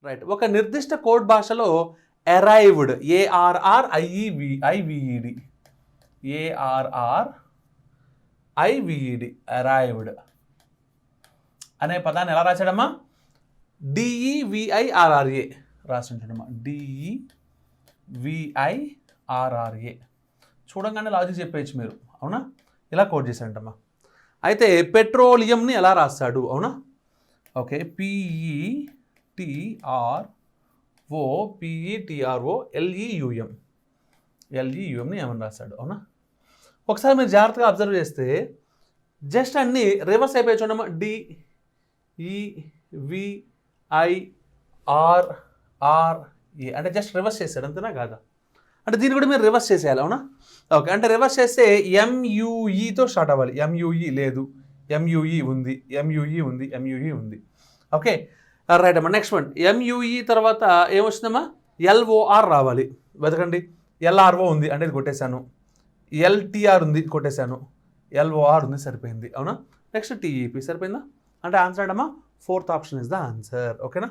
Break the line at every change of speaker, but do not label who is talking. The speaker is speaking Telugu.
రైట్. ఒక నిర్దిష్ట కోడ్ భాషలో అరైవ్డ్ ARRIVED అరైవ్డ్ అనే పదాన్ని ఎలా రాశాడమ్మా? DEVIRRA రాసి ఉంటాడమ్మా. DEVIRRA చూడంగానే లాజిక్ చెప్పేయచ్చు మీరు, అవునా? ఇలా కోడ్ చేశాడంటమ్మా. అయితే పెట్రోలియంని ఎలా రాస్తాడు? అవునా? ఓకే, PETROLEUMని ఏమని రాస్తాడు? అవునా? ఒకసారి మీరు జాగ్రత్తగా అబ్జర్వ్ చేస్తే జస్ట్ అన్నీ రివర్స్ అయిపోయి చూడమ్మా. DEVIRRA అంటే జస్ట్ రివర్స్ చేశాడు, అంతేనా కాదా? అంటే దీన్ని కూడా మీరు రివర్స్ చేసేయాలి, అవునా? ఓకే, అంటే రివర్స్ చేస్తే MUEతో స్టార్ట్ అవ్వాలి. MUE లేదు, MUE ఉంది, MUE ఉంది, MUE ఉంది. ఓకే, రైట్ అమ్మా. నెక్స్ట్ వన్ MUE తర్వాత ఏమొచ్చిందమ్మా? LOR రావాలి. వెతకండి. LRO ఉంది అంటే ఇది కొట్టేశాను, LTR ఉంది కొట్టేశాను, LOR ఉంది సరిపోయింది, అవునా? నెక్స్ట్ TEP సరిపోయిందా? అంటే ఆన్సర్ అమ్మా 4th option is the answer. ఓకేనా?